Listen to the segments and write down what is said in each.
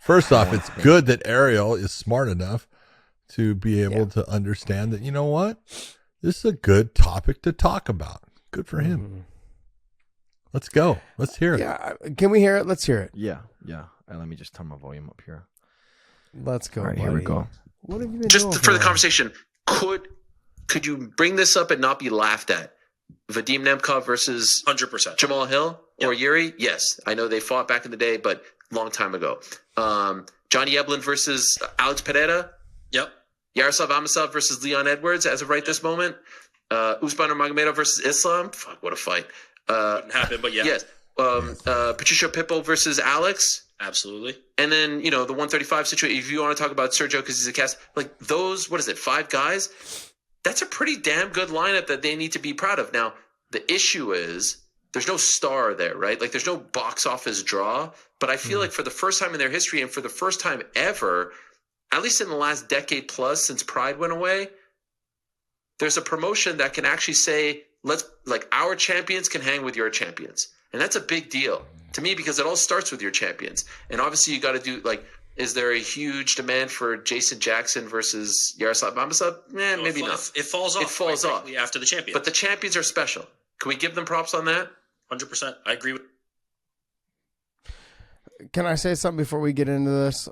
First off, it's good that Ariel is smart enough to be able to understand that, you know what? This is a good topic to talk about. Good for him. Mm-hmm. Let's go. Let's hear it. Yeah. Can we hear it? Let's hear it. Yeah. Let me just turn my volume up here. Let's go. All right, buddy. here we go. What have you been Just doing for the that? conversation, could you bring this up and not be laughed at? Vadim Nemkov versus 100%. Jamal Hill or Yuri? Yes. I know they fought back in the day, but long time ago. Johnny Eblin versus Alex Pereira? Yep. Yaroslav Amosov versus Leon Edwards as of right this moment? Usman Nurmagomedov versus Islam? Fuck, what a fight. Wouldn't happen, but yeah. Yes. Patricio Pippo versus Alex? Absolutely. And then, the 135 situation, if you want to talk about Sergio because he's a cast, like those, 5 guys? That's a pretty damn good lineup that they need to be proud of. Now, the issue is there's no star there, right? Like there's no box office draw. But I feel like for the first time in their history and for the first time ever, at least in the last decade plus since Pride went away, there's a promotion that can actually say, our champions can hang with your champions. And that's a big deal to me because it all starts with your champions. And obviously you got to do is there a huge demand for Jason Jackson versus Yaroslav Amosov? Maybe not. It falls off. It falls off after the champion. But the champions are special. Can we give them props on that? 100%. I agree with. Can I say something before we get into this?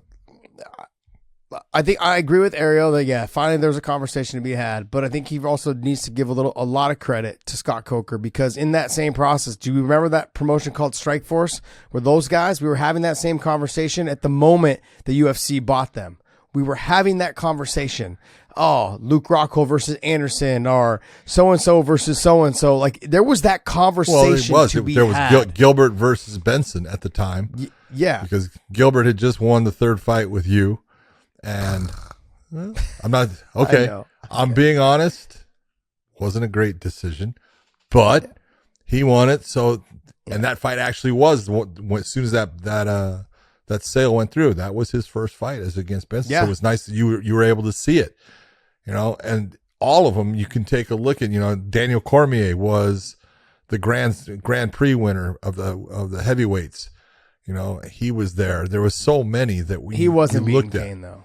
I think I agree with Ariel that finally there's a conversation to be had, but I think he also needs to give a lot of credit to Scott Coker because in that same process, do you remember that promotion called Strikeforce where those guys, we were having that same conversation at the moment the UFC bought them. We were having that conversation. Oh, Luke Rockhold versus Anderson or so-and-so versus so-and-so. Like there was that conversation to be had. There was Gilbert versus Benson at the time. Yeah. Because Gilbert had just won the third fight with you. And I'm not okay. I'm being honest. Wasn't a great decision, but he won it. So, and that fight actually was as soon as that sale went through. That was his first fight as against Benson. So it was nice that you were able to see it, And all of them you can take a look at. Daniel Cormier was the Grand Prix winner of the heavyweights. He was there. There was so many that he wasn't beating Kane though.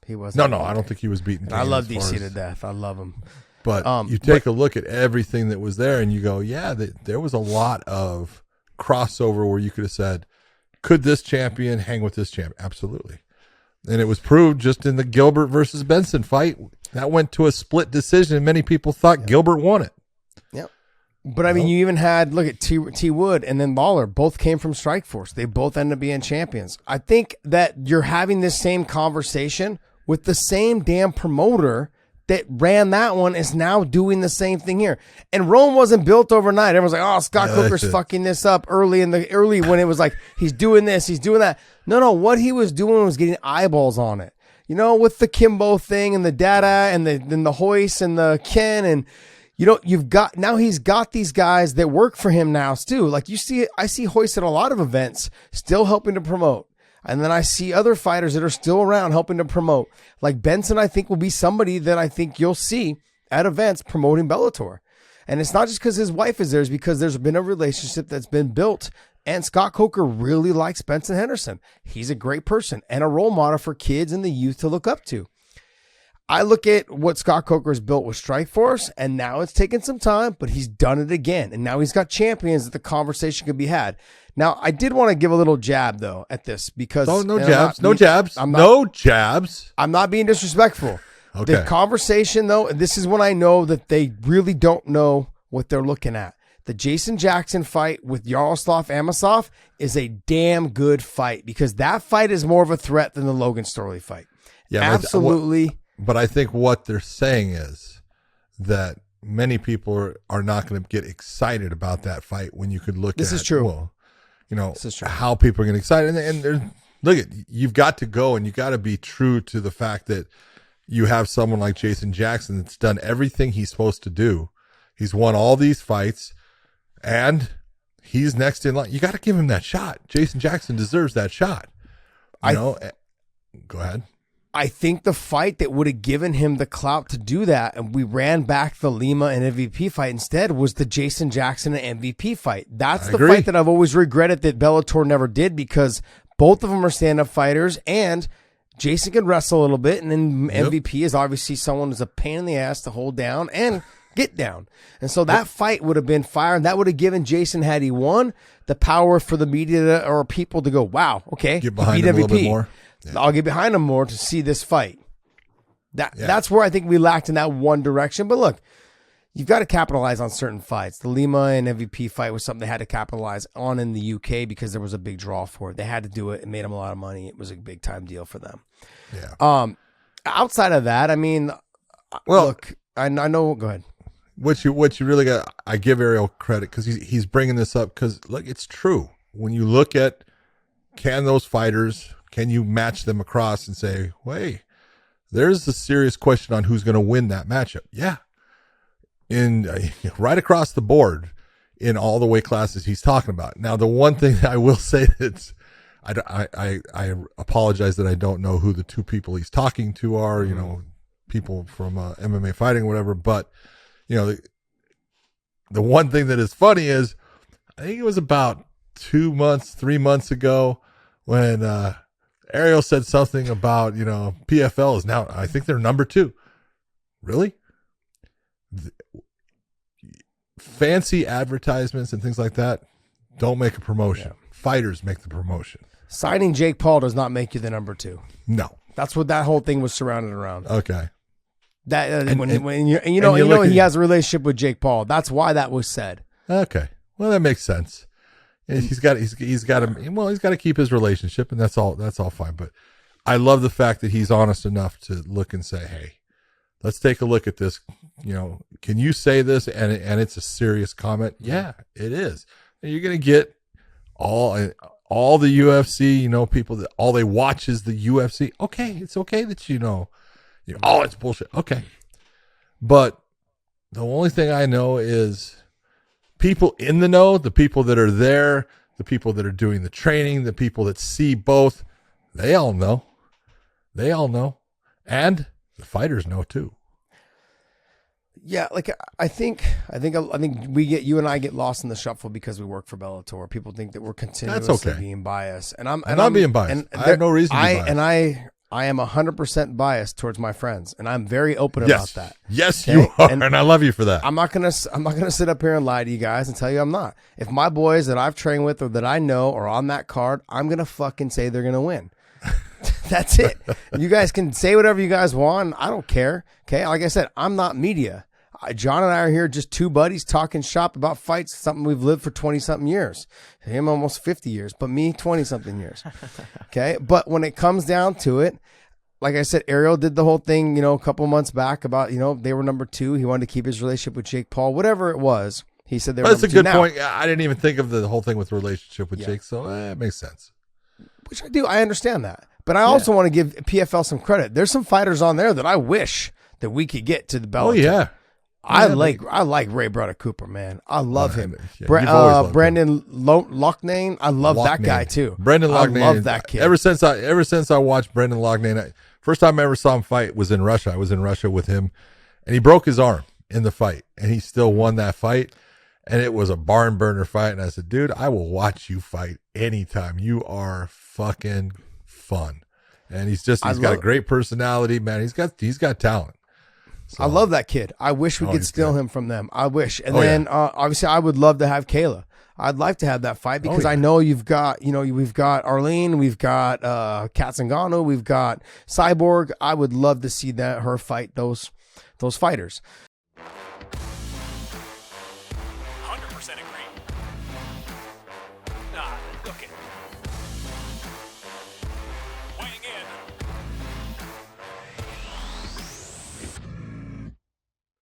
He wasn't. No, I don't think he was beaten. I love DC to death. I love him. But you take a look at everything that was there, and you go, there was a lot of crossover where you could have said, could this champion hang with this champion? Absolutely. And it was proved just in the Gilbert versus Benson fight. That went to a split decision, and many people thought Gilbert won it. Yep. But I mean, you even had, look at T Wood and then Lawler, both came from Strikeforce. They both ended up being champions. I think that you're having this same conversation with the same damn promoter that ran that one is now doing the same thing here. And Rome wasn't built overnight. Everyone's like, oh, Scott Coker's fucking this up early when it was like, he's doing this, he's doing that. No, what he was doing was getting eyeballs on it. With the Kimbo thing and the data and the Hoist and the Ken and, he's got these guys that work for him now too. Like I see Hoist at a lot of events still helping to promote. And then I see other fighters that are still around helping to promote. Like Benson, I think will be somebody that I think you'll see at events promoting Bellator. And it's not just because his wife is there, it's because there's been a relationship that's been built. And Scott Coker really likes Benson Henderson. He's a great person and a role model for kids and the youth to look up to. I look at what Scott Coker has built with Strikeforce, and now it's taken some time, but he's done it again. And now he's got champions that the conversation could be had. Now, I did want to give a little jab, though, at this because... No jabs. I'm not being disrespectful. Okay. The conversation, though, and this is when I know that they really don't know what they're looking at. The Jason Jackson fight with Yaroslav Amosov is a damn good fight because that fight is more of a threat than the Logan Storley fight. Yeah, absolutely. But I think what they're saying is that many people are not going to get excited about that fight when you could look this at is true. Well, this is true. How people are going to get excited. And you've got to go and you got to be true to the fact that you have someone like Jason Jackson that's done everything he's supposed to do. He's won all these fights and he's next in line. You got to give him that shot. Jason Jackson deserves that shot. Go ahead. I think the fight that would have given him the clout to do that, and we ran back the Lima and MVP fight instead, was the Jason Jackson and MVP fight. That's the fight that I've always regretted that Bellator never did because Both of them are stand-up fighters, and Jason can wrestle a little bit, and then MVP is obviously someone who's a pain in the ass to hold down and get down. And so that fight would have been fire, and that would have given Jason, had he won, the power for the media or people to go, wow, okay, Get behind him a little bit more. Yeah. I'll get behind him more to see this fight. That's where I think we lacked in that one direction. But look, you've got to capitalize on certain fights. The Lima and MVP fight was something they had to capitalize on in the UK because there was a big draw for it. They had to do it. It made them a lot of money. It was a big time deal for them. Yeah. Outside of that, I mean, well, look, I know. Go ahead. What you really got? I give Ariel credit because he's bringing this up because look, it's true. When you look at can you match them across and say, hey, there's a serious question on who's going to win that matchup. Yeah. Right across the board in all the weight classes he's talking about. Now, the one thing that I will say that's, I apologize that I don't know who the two people he's talking to are, people from MMA fighting or whatever. But, the one thing that is funny is I think it was about 3 months ago when Ariel said something about, PFL is now, I think they're number 2. Really? Fancy advertisements and things like that don't make a promotion. Yeah. Fighters make the promotion. Signing Jake Paul does not make you the number 2. No. That's what that whole thing was surrounded around. Okay. That he has a relationship with Jake Paul. That's why that was said. Okay. Well, that makes sense. He's got to keep his relationship, and that's all fine. But I love the fact that he's honest enough to look and say, hey, let's take a look at this. Can you say this? And it's a serious comment. Yeah, it is. And you're going to get all the UFC, people that all they watch is the UFC. Okay. It's okay that it's bullshit. Okay. But the only thing I know is people in the know, the people that are there, the people that are doing the training, the people that see both, they all know. And the fighters know too. Yeah, like I think you and I get lost in the shuffle because we work for Bellator. People think that we're continuously being biased, and I'm being biased. And I have no reason to be biased. And I am 100% biased towards my friends, and I'm very open about that. Yes, okay? You are, and I love you for that. I'm not gonna sit up here and lie to you guys and tell you I'm not. If my boys that I've trained with or that I know are on that card, I'm gonna fucking say they're gonna win. That's it. You guys can say whatever you guys want. I don't care. Okay, like I said, I'm not media. John and I are here, just two buddies talking shop about fights, something we've lived for 20-something years. Him almost 50 years, but me 20-something years. Okay, but when it comes down to it, like I said, Ariel did the whole thing, a couple months back about, they were number 2. He wanted to keep his relationship with Jake Paul, whatever it was. He said they were number 2. That's a good point. I didn't even think of the whole thing with the relationship with Jake, so it makes sense. Which I do. I understand that. But I also want to give PFL some credit. There's some fighters on there that I wish that we could get to the Bellator. Oh, yeah. I like Ray Brother Cooper, man. I love him. Yeah, Brandon Loughnane, I love that guy too. Brendan Loughnane, I love that kid. Ever since I watched Brendan Loughnane, first time I ever saw him fight was in Russia. I was in Russia with him, and he broke his arm in the fight, and he still won that fight. And it was a barn burner fight. And I said, dude, I will watch you fight anytime. You are fucking fun. And he's got a great personality, man. He's got talent. So, I love that kid. I wish we could steal him from them. I wish. And then obviously I would love to have Kayla. I'd like to have that fight because I know you've got, we've got Arlene, we've got Katzengano, we've got Cyborg. I would love to see her fight those fighters.